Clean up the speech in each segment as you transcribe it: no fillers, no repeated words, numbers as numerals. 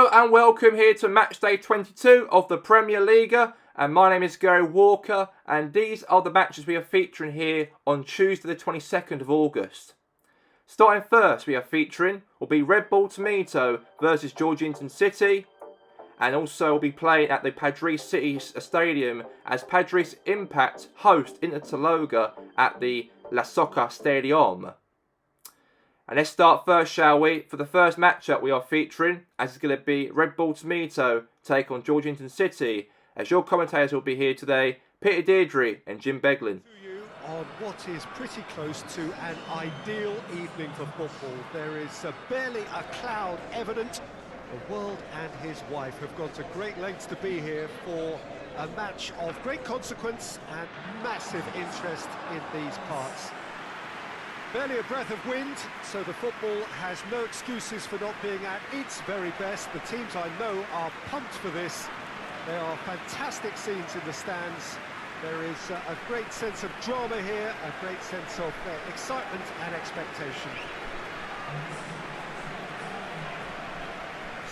Hello and welcome here to Matchday 22 of the PremierLiga, and my name is Gary Walker, and these are the matches we are featuring here on Tuesday the 22nd of August. Starting first, we are featuring will be Red Bull Tomato versus Georgetown City, and also will be playing at the Padres City Stadium as Padres Impact host Inter Taloga at the La Soca Stadium. And let's start first, shall we? For the first matchup we are featuring, as it's going to be Red Bull Tomato take on Georgetown City. As your commentators will be here today, Peter Deirdre and Jim Beglin. On what is pretty close to an ideal evening for football. There is barely a cloud evident. The world and his wife have gone to great lengths to be here for a match of great consequence and massive interest in these parts. Barely a breath of wind, so the football has no excuses for not being at its very best. The teams I know are pumped for this. There are fantastic scenes in the stands. There is a great sense of drama here, a great sense of excitement and expectation.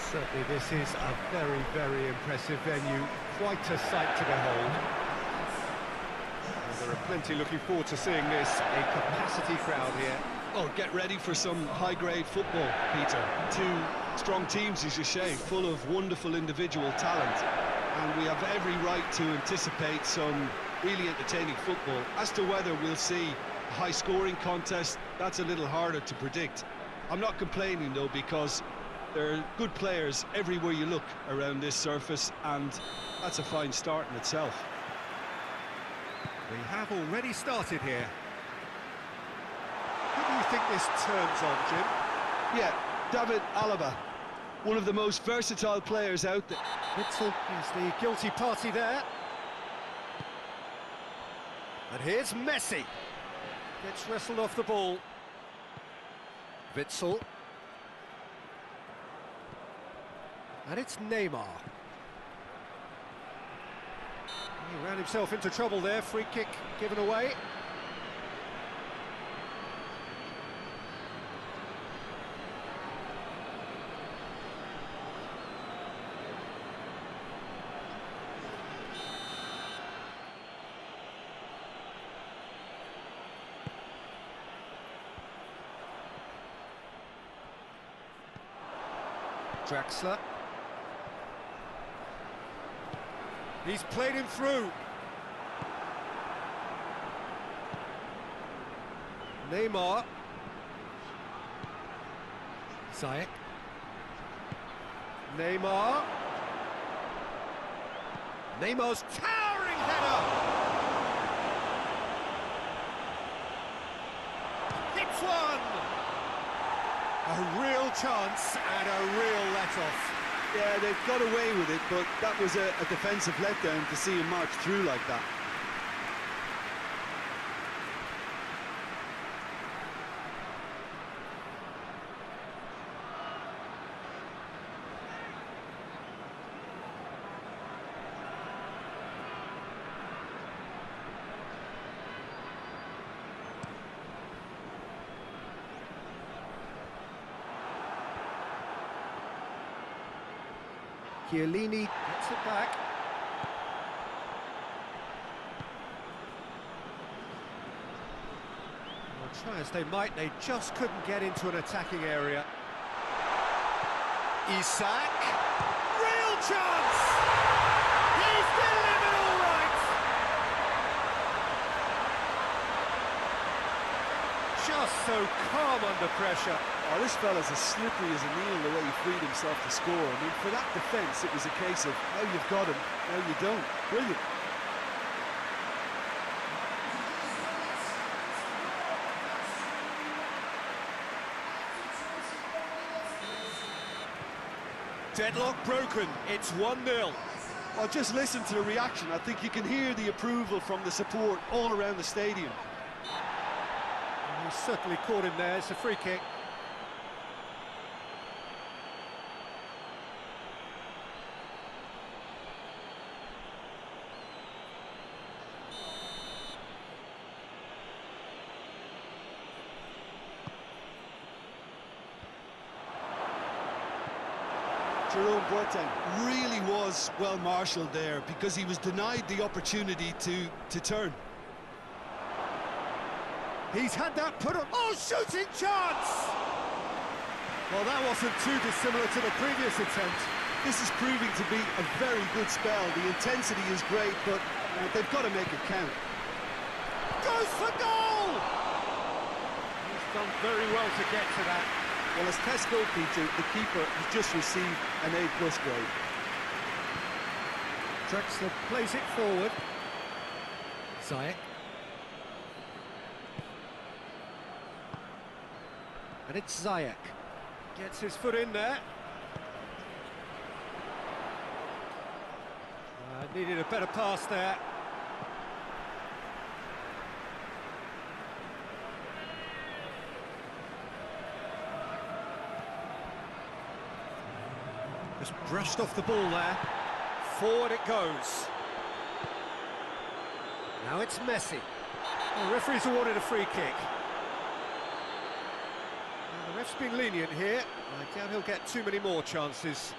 Certainly this is a very, very impressive venue. Quite a sight to behold. There are plenty looking forward to seeing this, a capacity crowd here. Oh, get ready for some high-grade football, Peter. Two strong teams, as you say, full of wonderful individual talent. And we have every right to anticipate some really entertaining football. As to whether we'll see a high-scoring contest, that's a little harder to predict. I'm not complaining, though, because there are good players everywhere you look around this surface, and that's a fine start in itself. We have already started here. Who do you think this turns on, Jim? Yeah, David Alaba, one of the most versatile players out there. Witzel is the guilty party there. And here's Messi. Gets wrestled off the ball. Witzel. And it's Neymar. He ran himself into trouble there, free kick given away. Draxler. He's played him through. Neymar. Ziyech. Neymar. Neymar's towering header. Hits one. A real chance and a real let-off. Yeah, they've got away with it, but that was a defensive letdown to see him march through like that. Chiellini gets it back. Well, try as they might, they just couldn't get into an attacking area. Isak, real chance! He's delivered all right! Just so calm under pressure. Oh, this fella's as slippery as a needle the way he freed himself to score. I mean, for that defence, it was a case of now you've got him, now you don't. Brilliant. Deadlock broken, it's 1-0. Oh, just listen to the reaction. I think you can hear the approval from the support all around the stadium. And he's certainly caught him there, it's a free kick. Jerome Boateng really was well marshalled there because he was denied the opportunity to turn. He's had that put up. Oh, shooting chance! Well, that wasn't too dissimilar to the previous attempt. This is proving to be a very good spell. The intensity is great, but they've got to make it count. Goes for goal! He's done very well to get to that. Well, as test goalkeeper, the keeper has just received an A+ grade. Drexler plays it forward. Ziyech. And it's Ziyech. Gets his foot in there. Needed a better pass there. Just brushed off the ball there. Forward it goes. Now it's Messi. The referee's awarded a free kick. Now the ref's been lenient here. I doubt he'll get too many more chances.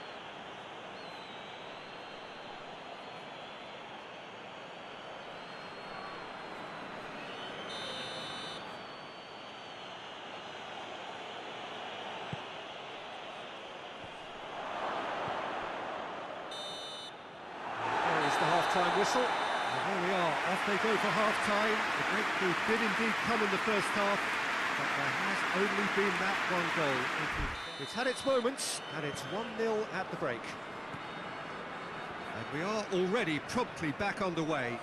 Half-time whistle. And there we are, off they go for half-time. The breakthrough did indeed come in the first half, but there has only been that one goal. It's had its moments, and it's 1-0 at the break. And we are already promptly back underway.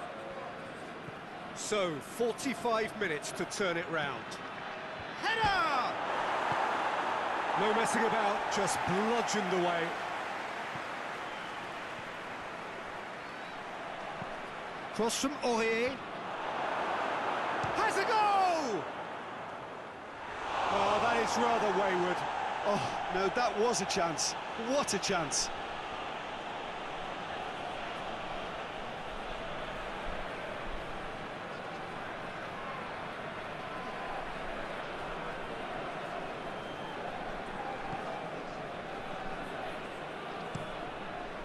So, 45 minutes to turn it round. Header! No messing about, just bludgeoned away. Cross from Aurier. Has a goal! Oh, that is rather wayward. Oh, no, that was a chance. What a chance.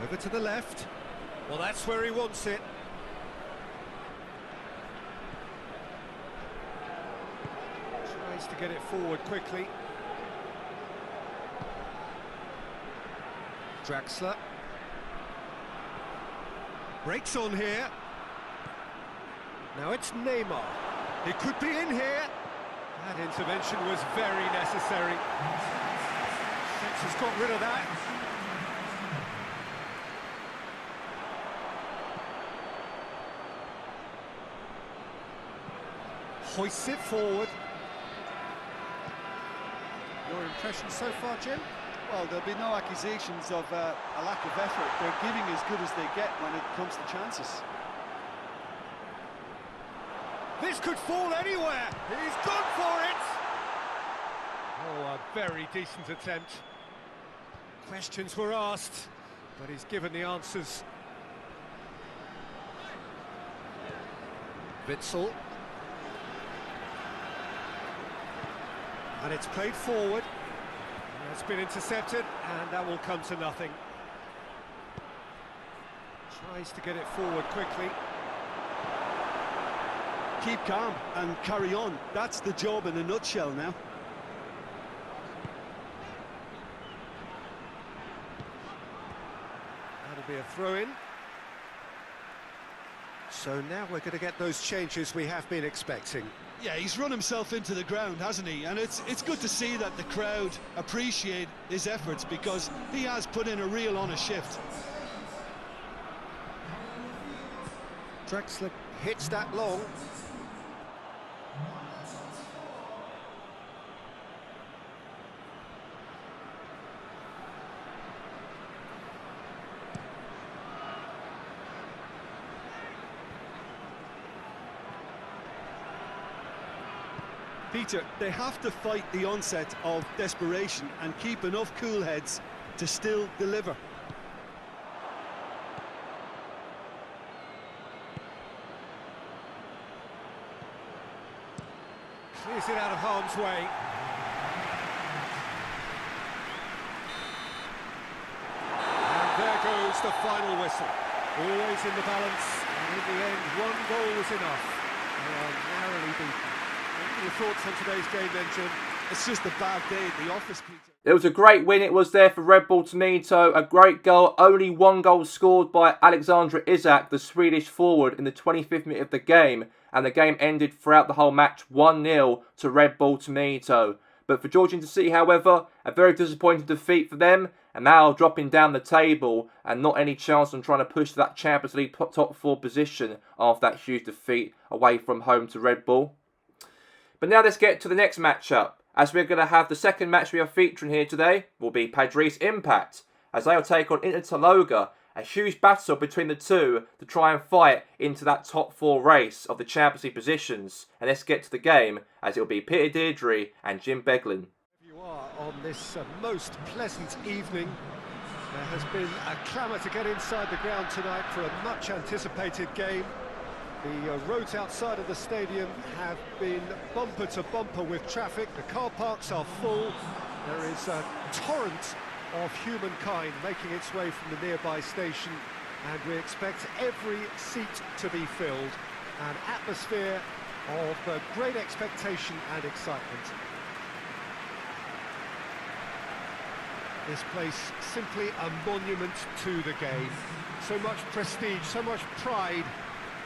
Over to the left. Well, that's where he wants it. Tries to get it forward quickly. Draxler. Breaks on here. Now it's Neymar. It could be in here. That intervention was very necessary. Fitz has got rid of that. Hoists it forward. Your impression so far, Jim? Well, there'll be no accusations of a lack of effort. They're giving as good as they get when it comes to chances. This could fall anywhere. He's gone for it. Oh, a very decent attempt. Questions were asked, but he's given the answers. Witsel. And it's played forward. It's been intercepted, and that will come to nothing. Tries to get it forward quickly. Keep calm and carry on. That's the job in a nutshell now. That'll be a throw-in. So now we're going to get those changes we have been expecting. Yeah, he's run himself into the ground, hasn't he? And it's good to see that the crowd appreciate his efforts because he has put in a real honest shift. Drexler hits that long. Peter, they have to fight the onset of desperation and keep enough cool heads to still deliver. Clears it out of harm's way. there goes the final whistle. Always in the balance, and in the end, one goal was enough. They are narrowly beaten. What are your thoughts on today's game then, Jim? It's just a bad day at the office, Peter. It was a great win, it was there for Red Bull Tomato. A great goal, only one goal scored by Alexander Isak, the Swedish forward, in the 25th minute of the game. And the game ended throughout the whole match 1-0 to Red Bull Tomato. But for Georgian City, however, a very disappointing defeat for them. And now dropping down the table and not any chance on trying to push to that Champions League top 4 position after that huge defeat away from home to Red Bull. But now let's get to the next matchup. As we're going to have the second match we are featuring here today will be Padres Impact, as they will take on Inter Taloga, a huge battle between the two to try and fight into that top 4 race of the Champions League positions. And let's get to the game, as it will be Peter Deirdre and Jim Beglin. You are on this most pleasant evening. There has been a clamour to get inside the ground tonight for a much anticipated game. The roads outside of the stadium have been bumper to bumper with traffic. The car parks are full. There is a torrent of humankind making its way from the nearby station, and we expect every seat to be filled. An atmosphere of great expectation and excitement. This place simply a monument to the game. So much prestige, so much pride,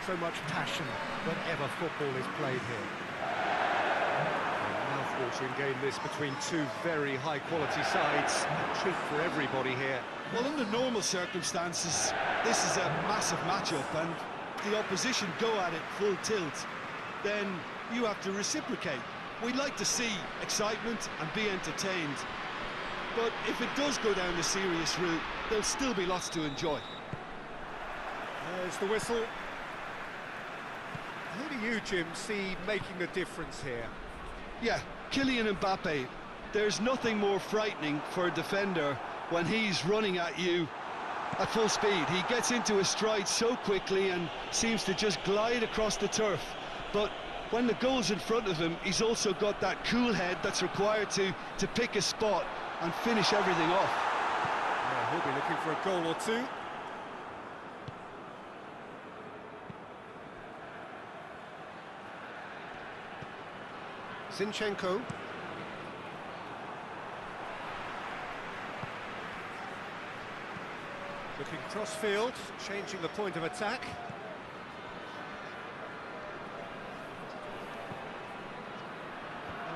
so much passion whenever football is played here. A mouth-watering game this between two very high-quality sides. A treat for everybody here. Well, under normal circumstances, this is a massive matchup, and the opposition go at it full tilt. Then you have to reciprocate. We'd like to see excitement and be entertained. But if it does go down the serious route, there'll still be lots to enjoy. There's the whistle. Who do you, Jim, see making the difference here? Yeah, Kylian Mbappe. There's nothing more frightening for a defender when he's running at you at full speed. He gets into his stride so quickly and seems to just glide across the turf. But when the goal's in front of him, he's also got that cool head that's required to pick a spot and finish everything off. Yeah, he'll be looking for a goal or two. Zinchenko. Looking cross-field, changing the point of attack.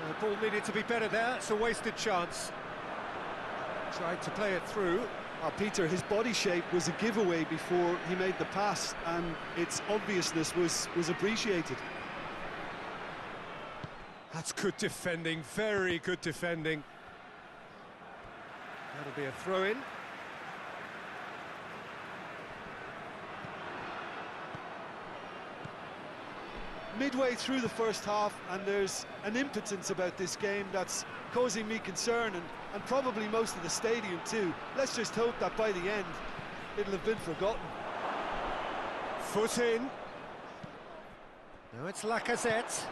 The ball needed to be better there, it's a wasted chance. Tried to play it through. Peter, his body shape was a giveaway before he made the pass, and its obviousness was appreciated. That's good defending, very good defending. That'll be a throw-in. Midway through the first half, and there's an impotence about this game that's causing me concern, and probably most of the stadium too. Let's just hope that by the end, it'll have been forgotten. Foot in. Now it's Lacazette.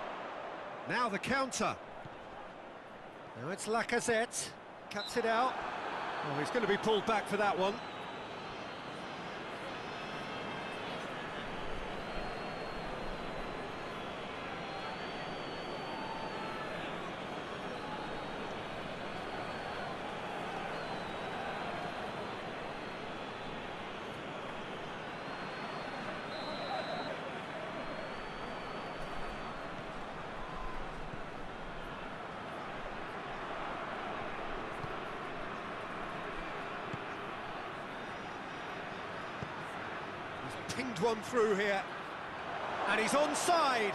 Now the counter. Now it's Lacazette. Cuts it out. Oh, he's going to be pulled back for that one. Pinged one through here, and he's onside.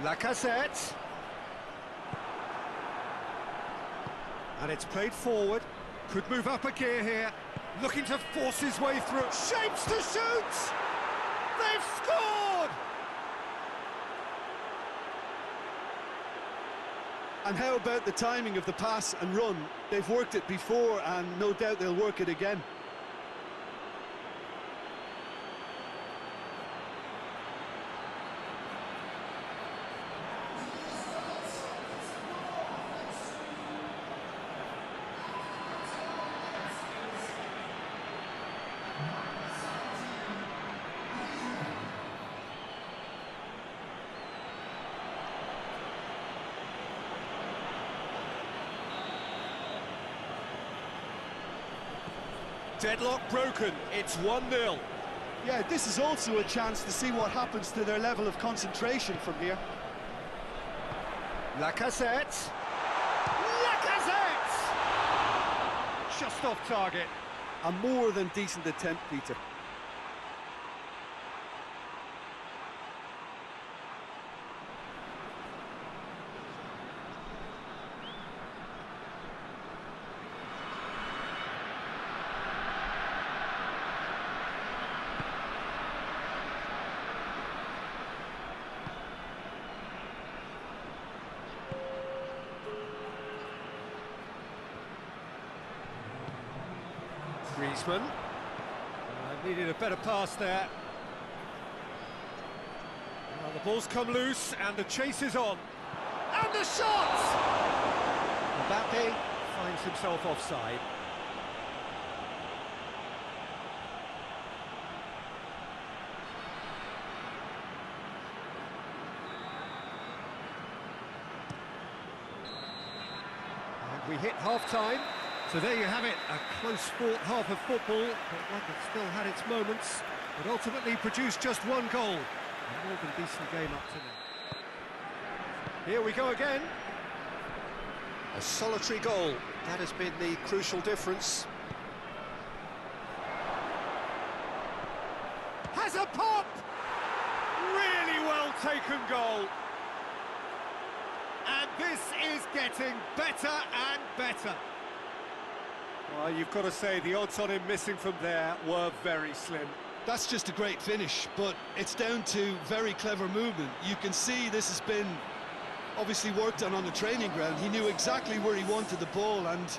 Lacazette, and it's played forward. Could move up a gear here, looking to force his way through. Shapes to shoot. They've scored. And how about the timing of the pass and run? They've worked it before, and no doubt they'll work it again. Deadlock broken, it's 1-0. Yeah, this is also a chance to see what happens to their level of concentration from here. Lacazette! Lacazette! Just off target. A more than decent attempt, Peter. Griezmann. Needed a better pass there. Now the ball's come loose and the chase is on. And the shot! Mbappe finds himself offside. And we hit half-time. So there you have it, a close-fought half of football, but one that still had its moments, but ultimately produced just one goal. A more than decent game up to now. Here we go again. A solitary goal, that has been the crucial difference. Has a pop! Really well taken goal. And this is getting better and better. Well, you've got to say, the odds on him missing from there were very slim. That's just a great finish, but it's down to very clever movement. You can see this has been obviously worked on the training ground. He knew exactly where he wanted the ball, and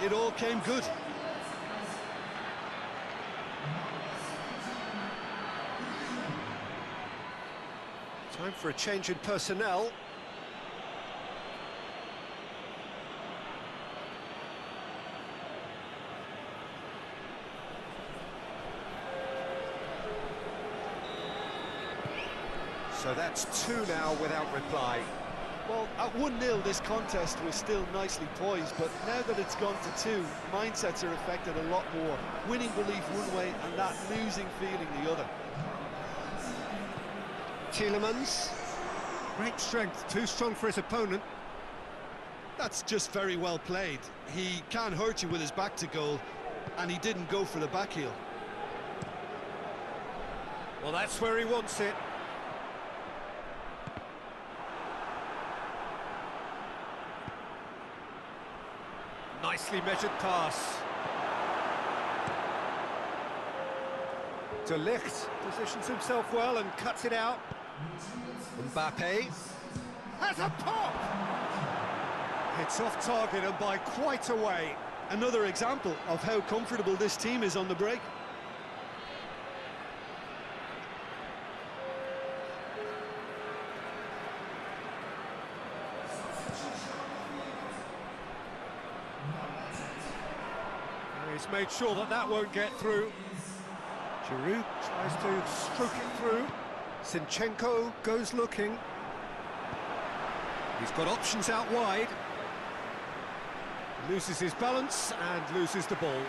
it all came good. Time for a change in personnel. So that's 2 now without reply. Well, at 1-0 this contest was still nicely poised, but now that it's gone to 2, mindsets are affected a lot more. Winning belief one way and that losing feeling the other. Tielemans. Great strength, too strong for his opponent. That's just very well played. He can hurt you with his back to goal, and he didn't go for the back heel. Well, that's where he wants it. Nicely measured pass. De Ligt positions himself well and cuts it out. Mbappe has a pop! It's off target and by quite a way. Another example of how comfortable this team is on the break. He's made sure that that won't get through. Giroud tries to stroke it through. Zinchenko goes looking. He's got options out wide. Loses his balance and loses the ball.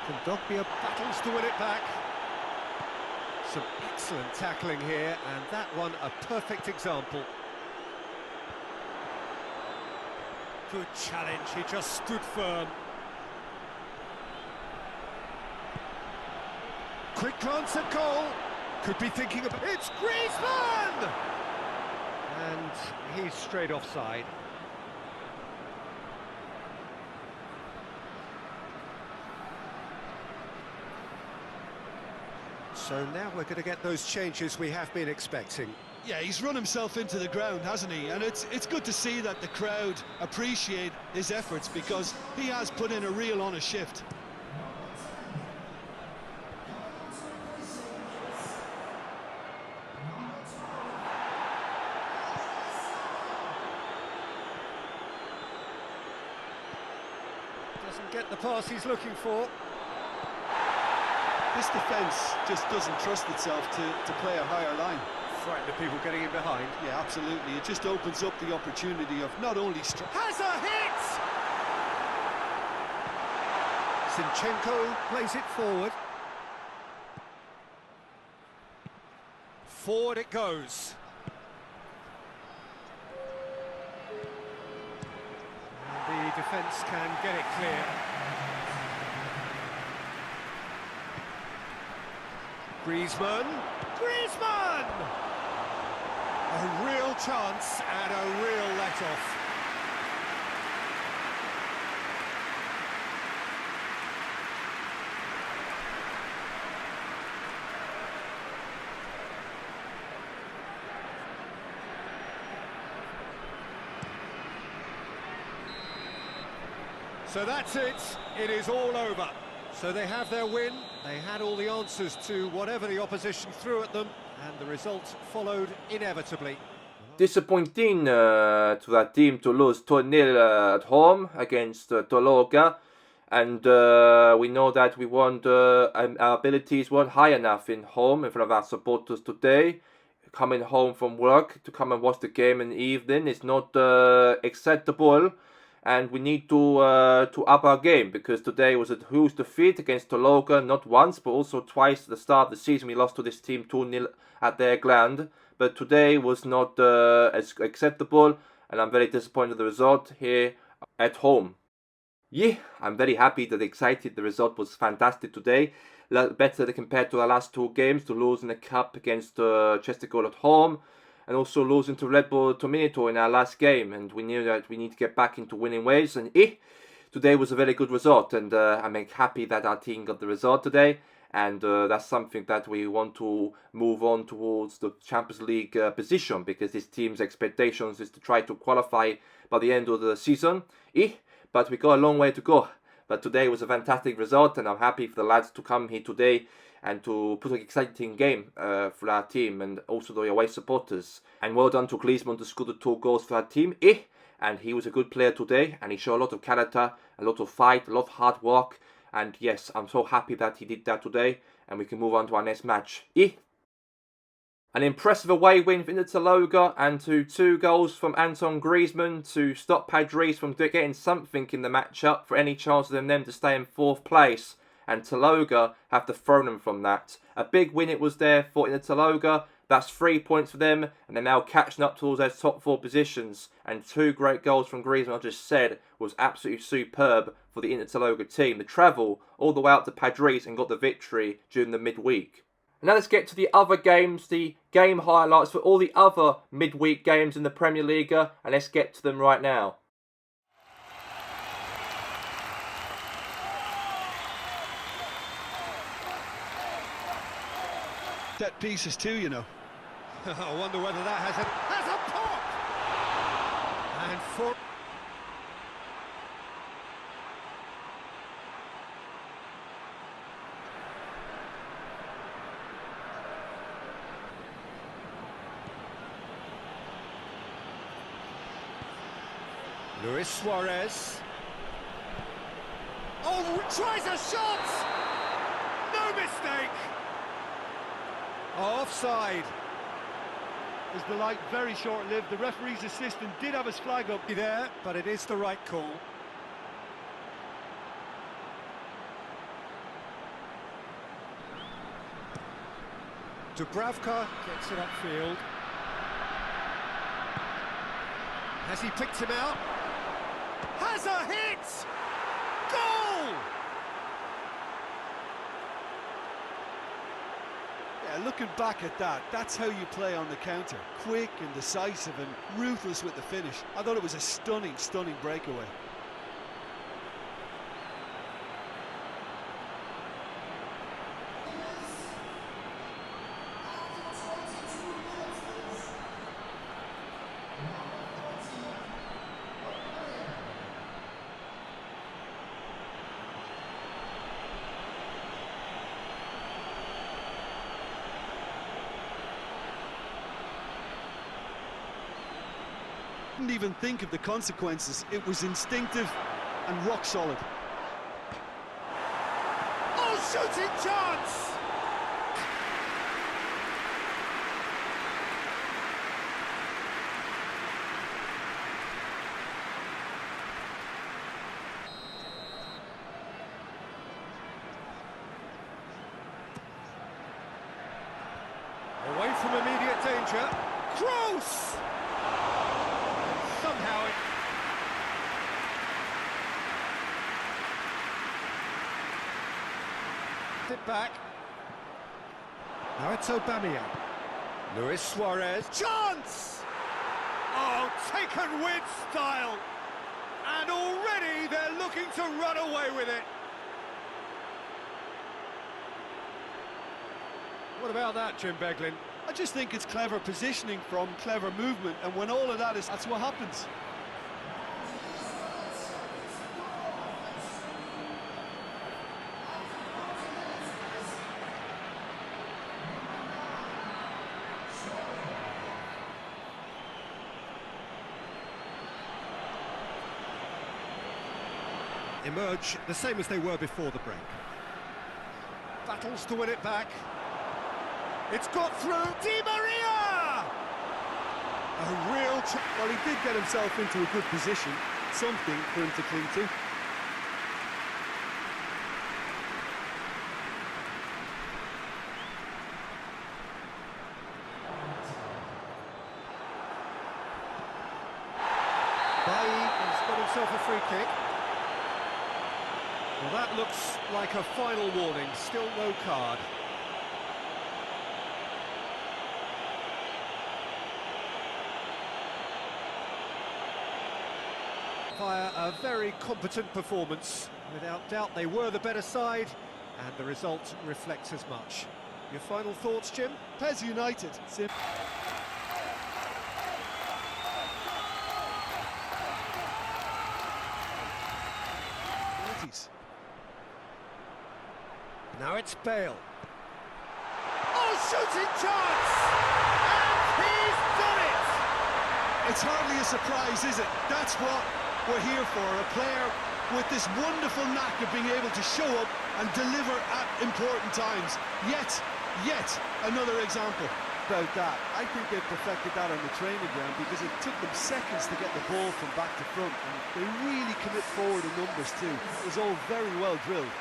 Kondogbia battles to win it back. Some excellent tackling here, and that one a perfect example. Good challenge, he just stood firm. Quick glance at goal. Could be thinking of... It's Griezmann! And he's straight offside. So now we're going to get those changes we have been expecting. Yeah, he's run himself into the ground, hasn't he? And it's good to see that the crowd appreciate his efforts, because he has put in a real honest shift. Doesn't get the pass he's looking for. This defence just doesn't trust itself to play a higher line. Frightened of people getting in behind. Yeah, absolutely. It just opens up the opportunity of not only... Has a hit! Zinchenko plays it forward. Forward it goes. And the defence can get it clear. Griezmann! A real chance and a real let-off. So that's it. It is all over. So they have their win, they had all the answers to whatever the opposition threw at them, and the result followed inevitably. Disappointing to that team to lose 2-0 at home against Tologa, and we know that we weren't, our abilities weren't high enough in home in front of our supporters today. Coming home from work to come and watch the game in the evening is not acceptable. And we need to up our game, because today was a huge defeat against Tologa, not once but also twice at the start of the season. We lost to this team 2-0 at their ground, but today was not as acceptable, and I'm very disappointed with the result here at home. Yeah, I'm very happy, that excited. The result was fantastic today, better compared to the last two games, to lose in the cup against Chester Goal at home, and also losing to Red Bull Tominato in our last game, and we knew that we need to get back into winning ways, and today was a very good result, and I'm happy that our team got the result today, and that's something that we want to move on towards the Champions League position, because this team's expectations is to try to qualify by the end of the season, but we got a long way to go. But today was a fantastic result, and I'm happy for the lads to come here today and to put an exciting game for our team, and also the away supporters. And well done to Griezmann to score the 2 goals for our team. And he was a good player today, and he showed a lot of character, a lot of fight, a lot of hard work. And yes, I'm so happy that he did that today, and we can move on to our next match. An impressive away win for Tologa, and to 2 goals from Anton Griezmann to stop Padres from getting something in the matchup for any chance of them to stay in 4th place. And Tologa have to throw them from that. A big win it was there for Tologa. That's 3 points for them, and they're now catching up towards their top 4 positions. And 2 great goals from Griezmann, I just said, was absolutely superb for the Tologa team. The travel all the way out to Padres and got the victory during the midweek. Now let's get to the other games, the game highlights for all the other midweek games in the PremierLiga, and let's get to them right now. Set pieces too, you know. I wonder whether that has a pop! And for... Luis Suarez. Oh, tries a shot! No mistake! Offside. Is the light very short-lived? The referee's assistant did have his flag up there, but it is the right call. Dubravka gets it upfield. Has he picked him out? Has a hit! Goal! Yeah, looking back at that, that's how you play on the counter. Quick and decisive and ruthless with the finish. I thought it was a stunning, stunning breakaway. Didn't even think of the consequences. It was instinctive and rock solid. shooting chance! Away from immediate danger. Cross! Somehow it back. Now it's Aubameyang. Luis Suarez. Chance! Oh, taken with style. And already they're looking to run away with it. What about that, Jim Beglin? I just think it's clever positioning from clever movement, and when all of that is, that's what happens. Emerge the same as they were before the break. Battles to win it back. It's got through. Di Maria! A real... Well, he did get himself into a good position, something for him to cling to. Bailly has got himself a free kick. Well, that looks like a final warning. Still no card. Via a very competent performance. Without doubt, they were the better side, and the result reflects as much. Your final thoughts, Jim? PES United. Now it's Bale. Oh, shooting chance! And he's done it! It's hardly a surprise, is it? That's what we're here for, a player with this wonderful knack of being able to show up and deliver at important times. Yet another example. About that, I think they perfected that on the training ground because it took them seconds to get the ball from back to front, and they really commit forward in numbers too. It was all very well drilled.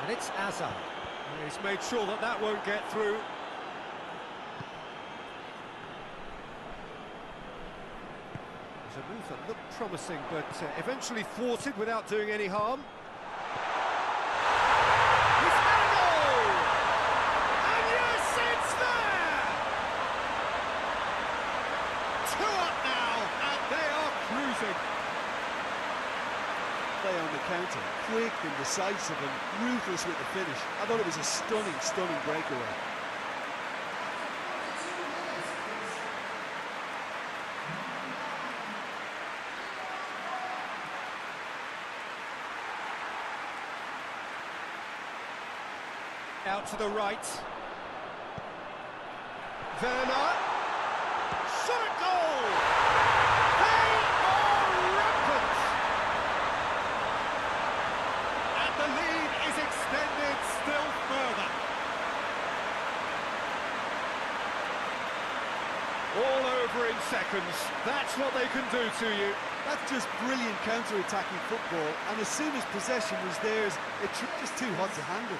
And it's Hazard. He's made sure that that won't get through. It was a move that looked promising, but eventually thwarted without doing any harm. He's got a goal! And yes, it's there! 2 up now, and they are cruising. Play on the counter, quick and decisive and ruthless with the finish. I thought it was a stunning breakaway. Out to the right. Werner. Shot at goal! They are rampant! And the lead is extended still further. All over in seconds. That's what they can do to you. That's just brilliant counter-attacking football, and as soon as possession was theirs, it's just too hot to handle.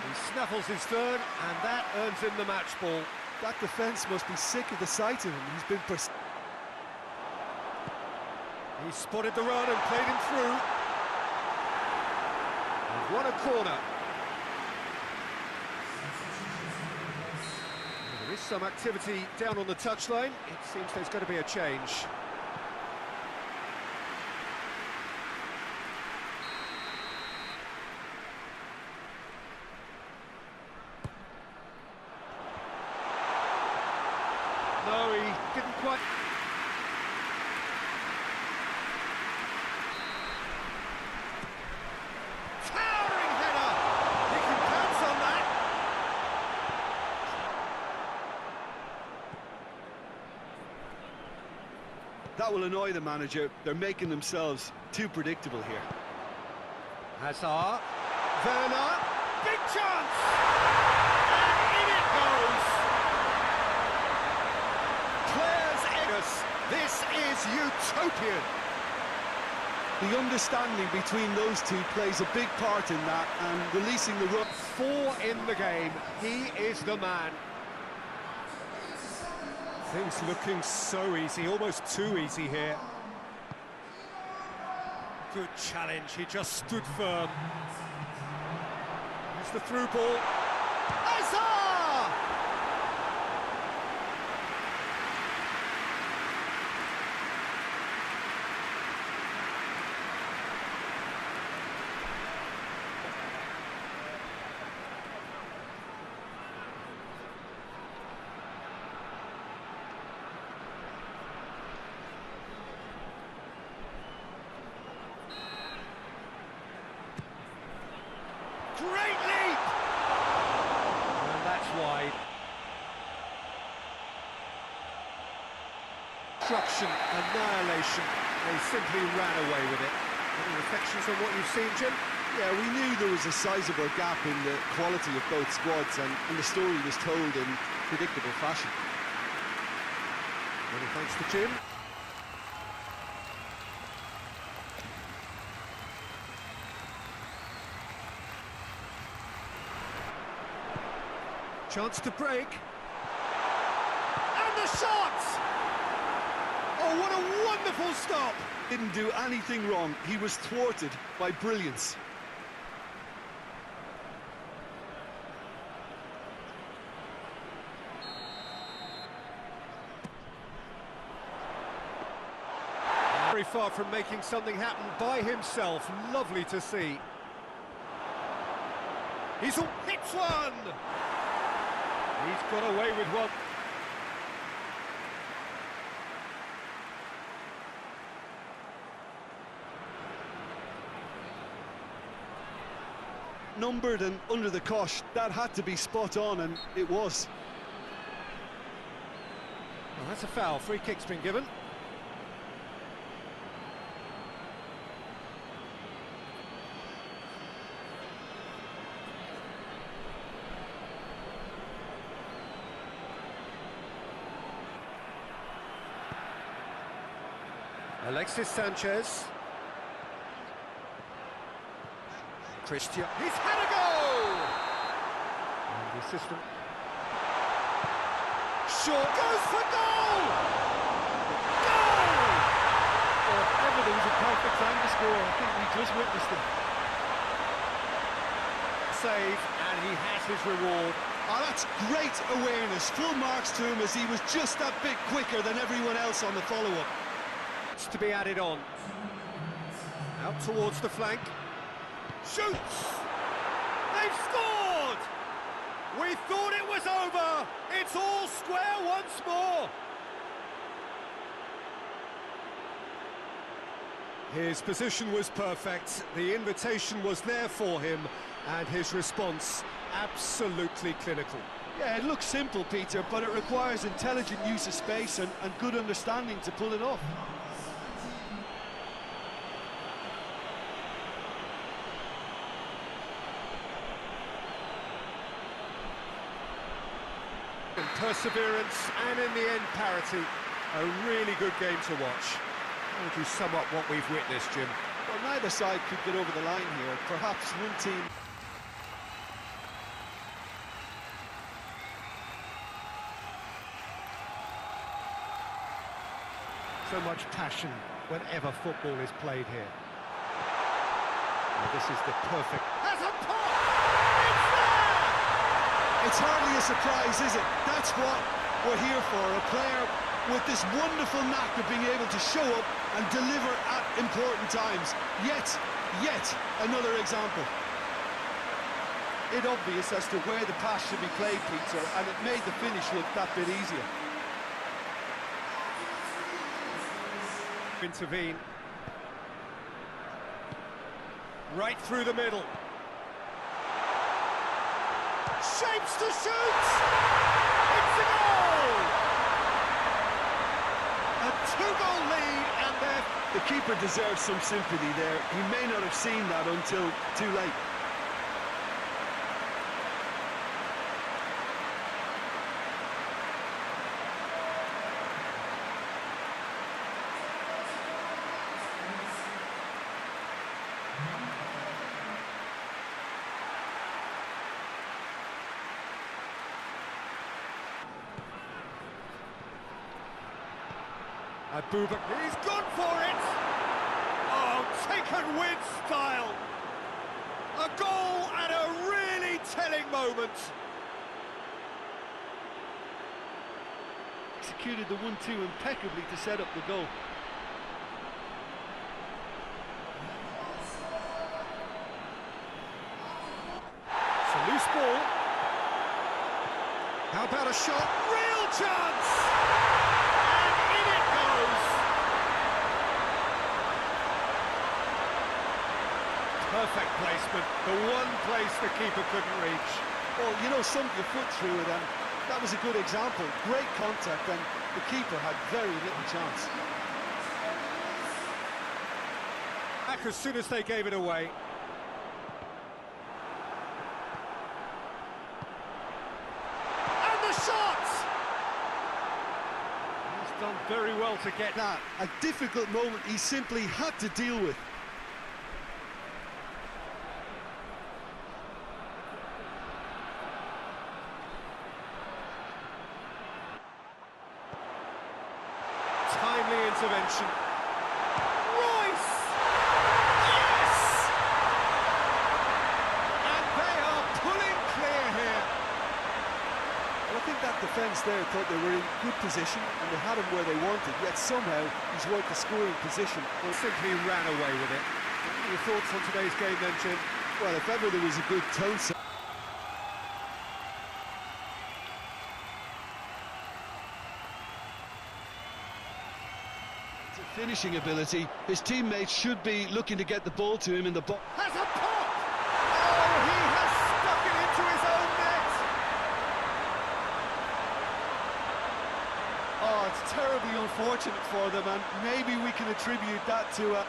He snaffles his third, and that earns him the match ball. That defence must be sick of the sight of him. He's been He spotted the run and played him through. And what a corner. There is some activity down on the touchline. It seems there's going to be a change. No, he didn't quite... That will annoy the manager. They're making themselves too predictable here. Hazard, Werner, big chance! And in it goes! Claire's Eggers, this is utopian! The understanding between those two plays a big part in that, and releasing the run. 4 in the game, he is the man. Things looking so easy, almost too easy here. Good challenge, he just stood firm. Here's the through ball. Hazard! Great leap! And that's wide. Destruction, annihilation. They simply ran away with it. Any reflections on what you've seen, Jim? Yeah, we knew there was a sizable gap in the quality of both squads, and the story was told in predictable fashion. Many thanks to Jim. Chance to break. And the shot! Oh, what a wonderful stop! Didn't do anything wrong. He was thwarted by brilliance. Very far from making something happen by himself. Lovely to see. He's hits one! He's got away with one. Numbered and under the cosh, that had to be spot on, and it was. Well, that's a foul. Free kick's been given. Alexis Sanchez. Christian. He's had a go! And the assistant. Short goes for goal! Goal! Well, if ever there was a perfect time to score, I think we just witnessed it. Save, and he has his reward. Oh, that's great awareness. Full marks to him, as he was just that bit quicker than everyone else on the follow-up. It's to be added on. Out towards the flank. Shoots! They've scored! We thought it was over! It's all square once more! His position was perfect, the invitation was there for him, and his response absolutely clinical. Yeah, it looks simple, Peter, but it requires intelligent use of space and good understanding to pull it off. Perseverance, and in the end, parity. A really good game to watch. How would you sum up what we've witnessed, Jim? Well, neither side could get over the line here. Perhaps one team... So much passion whenever football is played here. Well, this is the perfect... Has a pop! It's there! It's hardly a surprise, is it? That's what we're here for. A player with this wonderful knack of being able to show up and deliver at important times. Yet another example. It's obvious as to where the pass should be played, Peter, and it made the finish look that bit easier. Intervene. Right through the middle. Shapes to shoot! It's a goal! A 2-goal lead The keeper deserves some sympathy there. He may not have seen that until too late. Abubakar, he's gone for it! Oh, taken with style! A goal at a really telling moment! Executed the 1-2 impeccably to set up the goal. It's a loose ball. How about a shot? Real chance! Perfect placement, the one place the keeper couldn't reach. Well, you know, sunk your foot through it, and that was a good example. Great contact, and the keeper had very little chance. Back as soon as they gave it away. And the shot! He's done very well to get That, a difficult moment he simply had to deal with. Timely intervention. Royce! Yes! And they are pulling clear here. Well, I think that defence there thought they were in good position and they had him where they wanted, yet somehow he's worked the scoring position. Well, simply ran away with it. Your thoughts on today's game then, Jim? Well, if ever there was a good tone set. Finishing ability, his teammates should be looking to get the ball to him in the box. Has a pop! Oh, he has stuck it into his own net! Oh, it's terribly unfortunate for them, and maybe we can attribute that to a...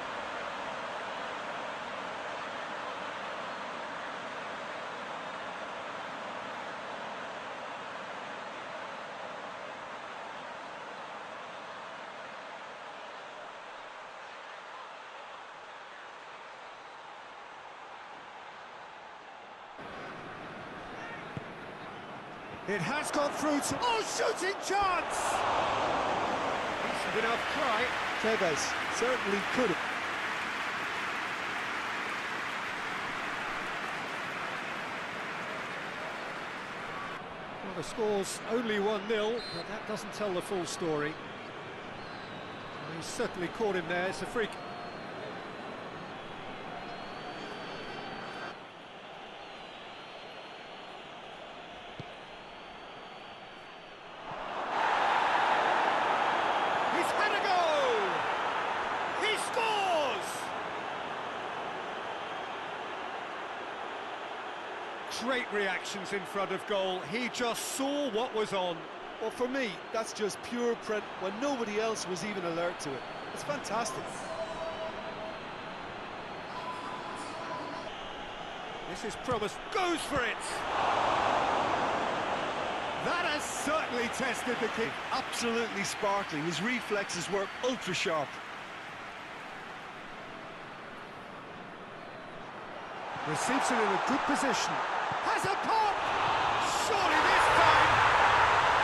It has gone through to... Oh, shooting chance! Decent enough try. Tevez certainly could have. Well, the score's only 1-0, but that doesn't tell the full story. Well, he's certainly caught him there. It's a free kick. Great reactions in front of goal. He just saw what was on. Well, for me, that's just pure when nobody else was even alert to it. It's fantastic. This is promised. Goes for it! That has certainly tested the kick. Absolutely sparkling. His reflexes were ultra sharp. Receives it in a good position. Has a pop! Surely this time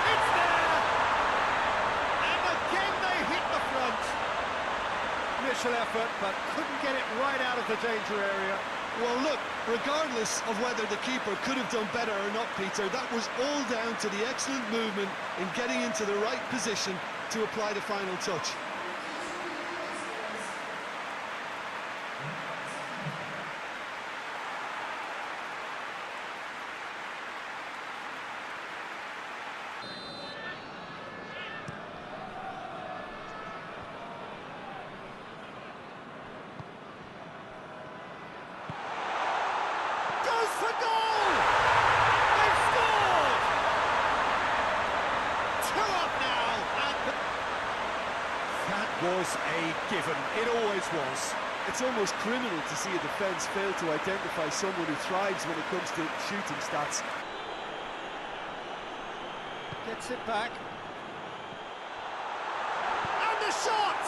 it's there! And again they hit the front. Initial effort, but couldn't get it right out of the danger area. Well, look, regardless of whether the keeper could have done better or not, Peter, that was all down to the excellent movement in getting into the right position to apply the final touch. For goal! They've scored! 2 up now, and was a given. It always was. It's almost criminal to see a defence fail to identify someone who thrives when it comes to shooting stats. Gets it back. And the shot!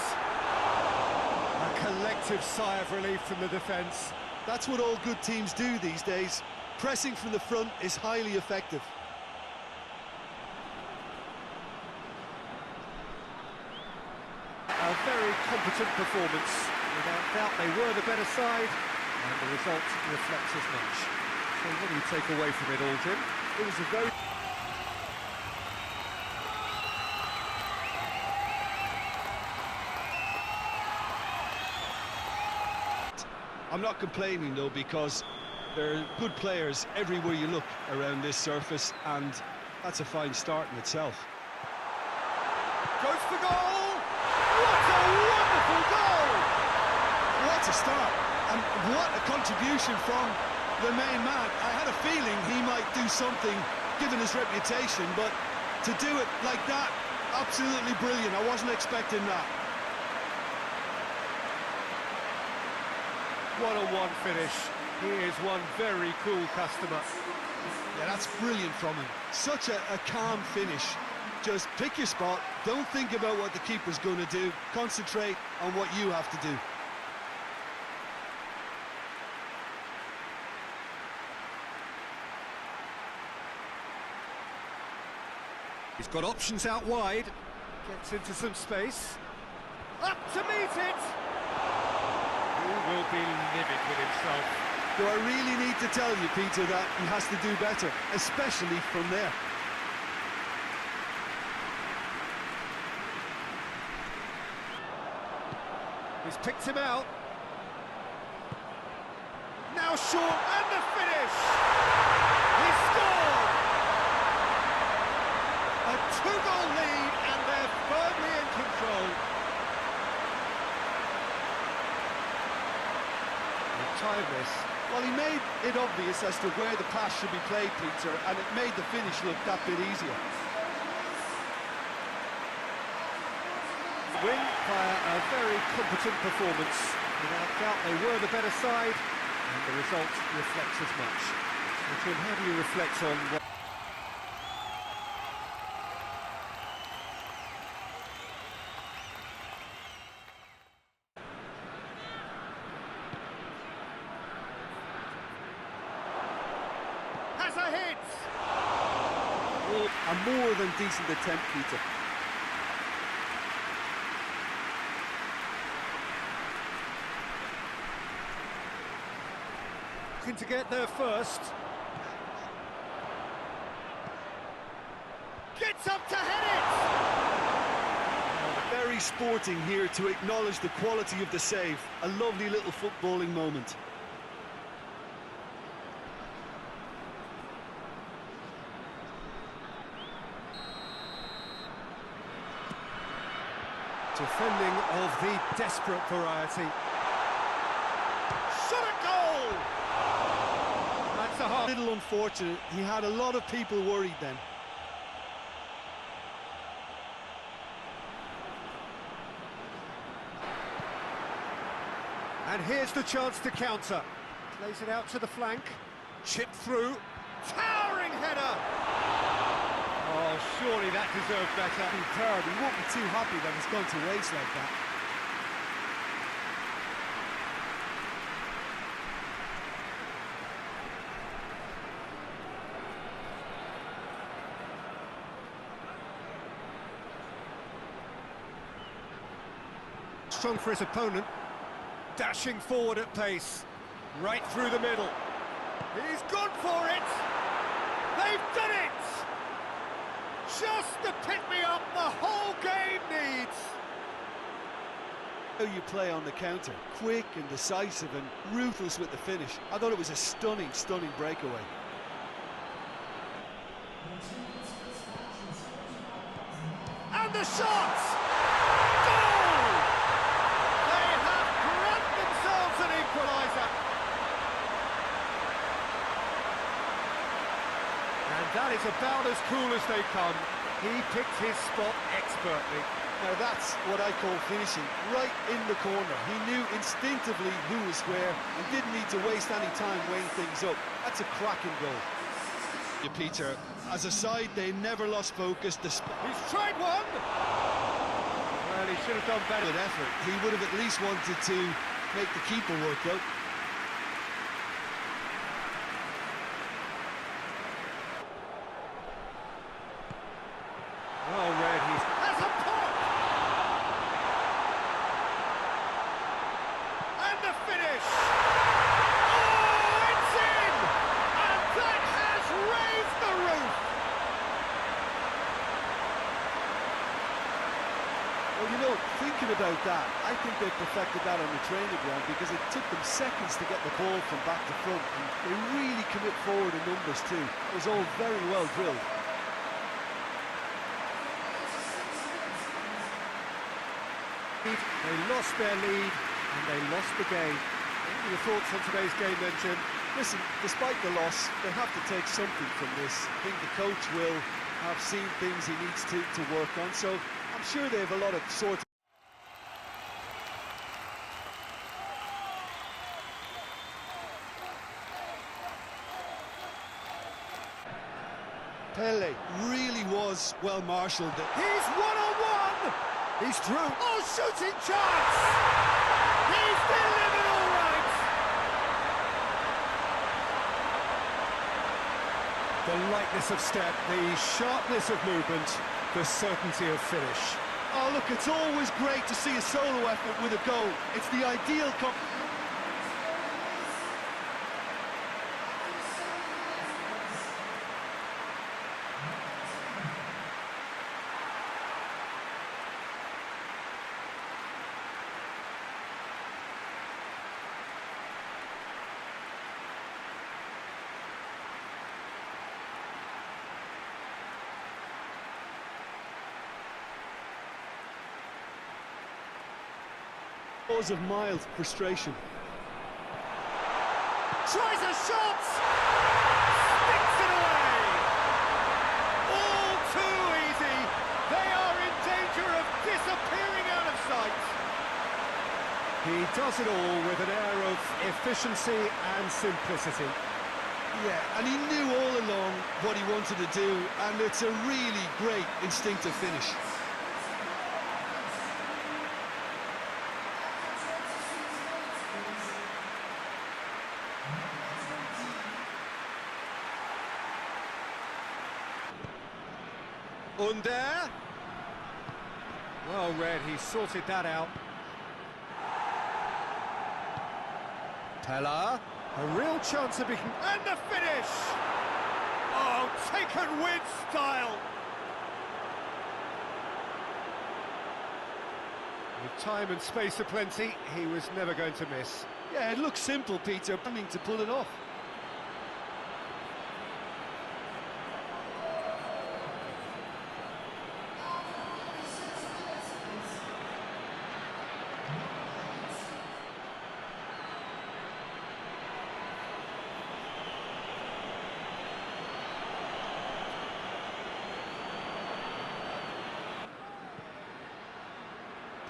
A collective sigh of relief from the defence. That's what all good teams do these days. Pressing from the front is highly effective. A very competent performance. Without doubt, they were the better side, and the result reflects as much. So what do you take away from it all, Jim? It was a very... I'm not complaining though, because there are good players everywhere you look around this surface, and that's a fine start in itself. Goes for goal! What a wonderful goal! What a start, and what a contribution from the main man. I had a feeling he might do something given his reputation, but to do it like that, absolutely brilliant. I wasn't expecting that. What a one finish. He is one very cool customer. Yeah, that's brilliant from him. Such a calm finish. Just pick your spot, don't think about what the keeper's going to do, concentrate on what you have to do. He's got options out wide. Gets into some space. Up to meet it! He will be livid with himself. Do I really need to tell you, Peter, that he has to do better, especially from there? He's picked him out. Now short, and the finish! He scored! A two-goal lead, and they're firmly in control. They timed this. Well, he made it obvious as to where the pass should be played, Peter, and it made the finish look that bit easier. Win via a very competent performance. Without doubt, they were the better side, and the result reflects as much. So, Jim, how do you reflect on what... Has a hit! A more than decent attempt, Peter. Looking to get there first. Gets up to head it! Very sporting here to acknowledge the quality of the save. A lovely little footballing moment. Defending of the desperate variety. Shot at goal! That's a hard... A little unfortunate. He had a lot of people worried then. And here's the chance to counter. Plays it out to the flank. Chipped through. Towering header! Oh, surely that deserved better. Superb. He won't be too happy that it's gone to waste like that. Strong for his opponent. Dashing forward at pace. Right through the middle. He's gone for it! They've done it! Just the pick-me-up the whole game needs! How you play on the counter. Quick and decisive and ruthless with the finish. I thought it was a stunning, stunning breakaway. And the shot! Goal! They have grabbed themselves an equaliser. And that is about as cool as they come. He picked his spot expertly. Now that's what I call finishing, right in the corner. He knew instinctively who was where and didn't need to waste any time weighing things up. That's a cracking goal. Yeah, Peter, as a side, they never lost focus. He's tried one! Well, he should have done better. Good effort. He would have at least wanted to make the keeper work out. Well read, has a pop! And the finish! Oh, it's in! And that has raised the roof! Well, you know, thinking about that, I think they perfected that on the training ground because it took them seconds to get the ball from back to front, and they really commit forward in numbers too. It was all very well drilled. They lost their lead and they lost the game. What are your thoughts on today's game then, Jim? Listen, despite the loss, they have to take something from this. I think the coach will have seen things he needs to work on, so I'm sure they have a lot of sort. Pele really was well marshalled. He's one-on-one! He's through. Oh, shooting chance! He's delivered all right! The lightness of step, the sharpness of movement, the certainty of finish. Oh, look, it's always great to see a solo effort with a goal. It's the ideal cause of mild frustration. Tries a shot! Sticks it away! All too easy! They are in danger of disappearing out of sight! He does it all with an air of efficiency and simplicity. Yeah, and he knew all along what he wanted to do, and it's a really great instinctive finish. Under. Well read, he sorted that out. Pella, a real chance of being... And the finish! Oh, taken with style! With time and space aplenty, he was never going to miss. Yeah, it looks simple, Peter, planning to pull it off.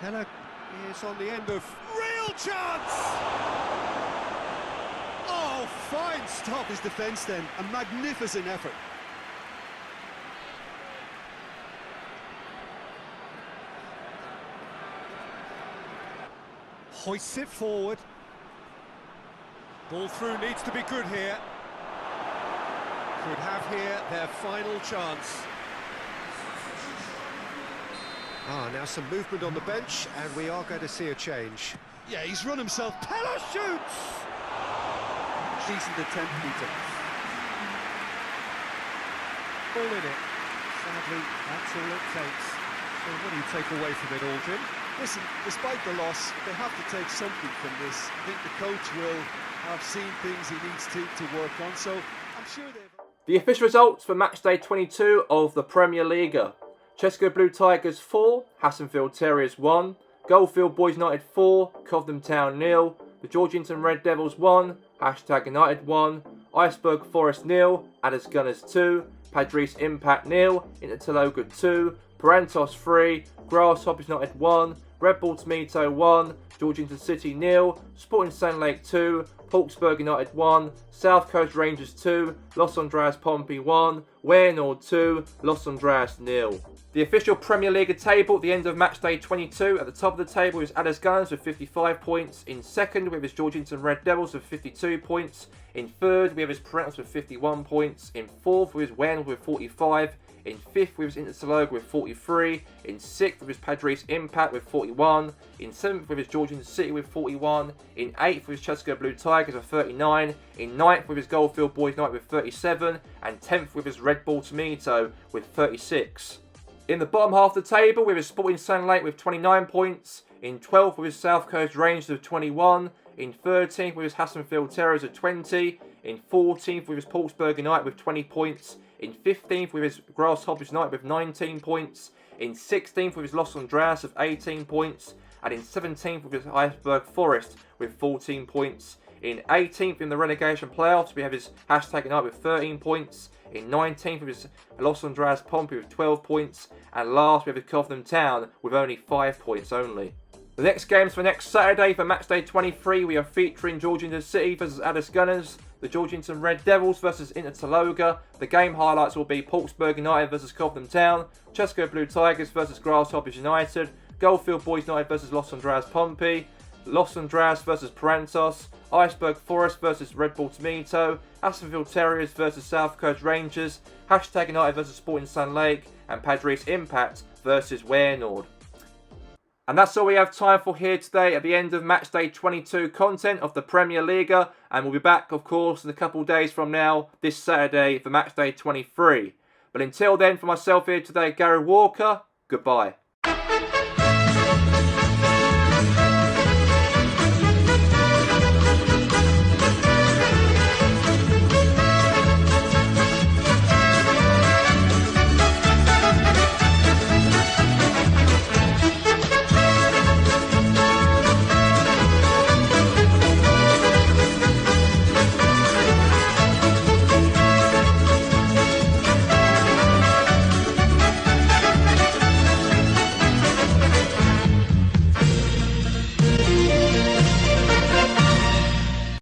Pella is on the end of real chance! Oh, fine stop his defence then. A magnificent effort. Hoists it forward. Ball through needs to be good here. Could have here their final chance. Now some movement on the bench, and we are going to see a change. Yeah, he's run himself. Pella shoots! Decent attempt, Peter. All in it. Sadly, that's all it takes. So what do you take away from it all, Jim? Listen, despite the loss, they have to take something from this. I think the coach will have seen things he needs to work on, so I'm sure they've... The official results for Matchday 22 of the PremierLiga. Chesco Blue Tigers 4, Hassonfield Terriers 1, Goldfield Boys United 4, Cobham Town 0, the Georgington Red Devils 1, #United 1, Iceberg Forest 0, Adders Gunners 2, Padres Impact 0, Intertaloga 2, Parentos 3, Grasshoppers United 1, Red Bull Tomato 1, Georgington City 0, Sporting Sand Lake 2, Hawksburg United 1, South Coast Rangers 2, Los Andreas Pompey 1, Warenord 2, Los Andreas 0. The official PremierLiga table at the end of Matchday 22. At the top of the table is Addis Gunners with 55 points. In second, we have his Georgington Red Devils with 52 points. In third, we have his Parentos with 51 points. In fourth, we have his Warenord with 45. In fifth, we have his Interloga with 43. In sixth, we have his Padres Impact with 41. In seventh, we have his Georgington City with 41. In eighth, we have his Chesapeake Blue Tigers with 39. In ninth, we have his Goldfield Boys United with 37. And 10th, we have his Red Bull Tomato with 36. In the bottom half of the table, we have his Sporting Sand Lake with 29 points. In 12th, with his South Coast Rangers with 21. In 13th, with his Hassenfield Terriers with 20. In 14th, with his Portsburg United with 20 points. In 15th, with his Grasshoppers United with 19 points. In 16th, with his Los Andreas with 18 points. And in 17th, with his Iceberg Forest with 14 points. In 18th, in the relegation playoffs, we have his Hashtag United with 13 points. In 19th, with his Los Andreas Pompey with 12 points. And last, we have his Cobham Town with only 5 points only. The next games for next Saturday for Matchday 23, we are featuring Georgington City versus Addis Gunners, the Georgington Red Devils versus Interloga. The game highlights will be Portsburg United versus Cobham Town, Chesapeake Blue Tigers versus Grasshoppers United, Goldfield Boys United versus Los Andreas Pompey, Los Andreas versus Parentos, Iceberg Forest versus Red Bull Tomato, Hassenfield Terriers versus South Coast Rangers, Hashtag United versus Sporting Sand Lake, and Padres Impact versus Warenord. And that's all we have time for here today at the end of Matchday 22 content of the PremierLiga. And we'll be back, of course, in a couple of days from now, this Saturday, for Matchday 23. But until then, for myself here today, Gary Walker, goodbye.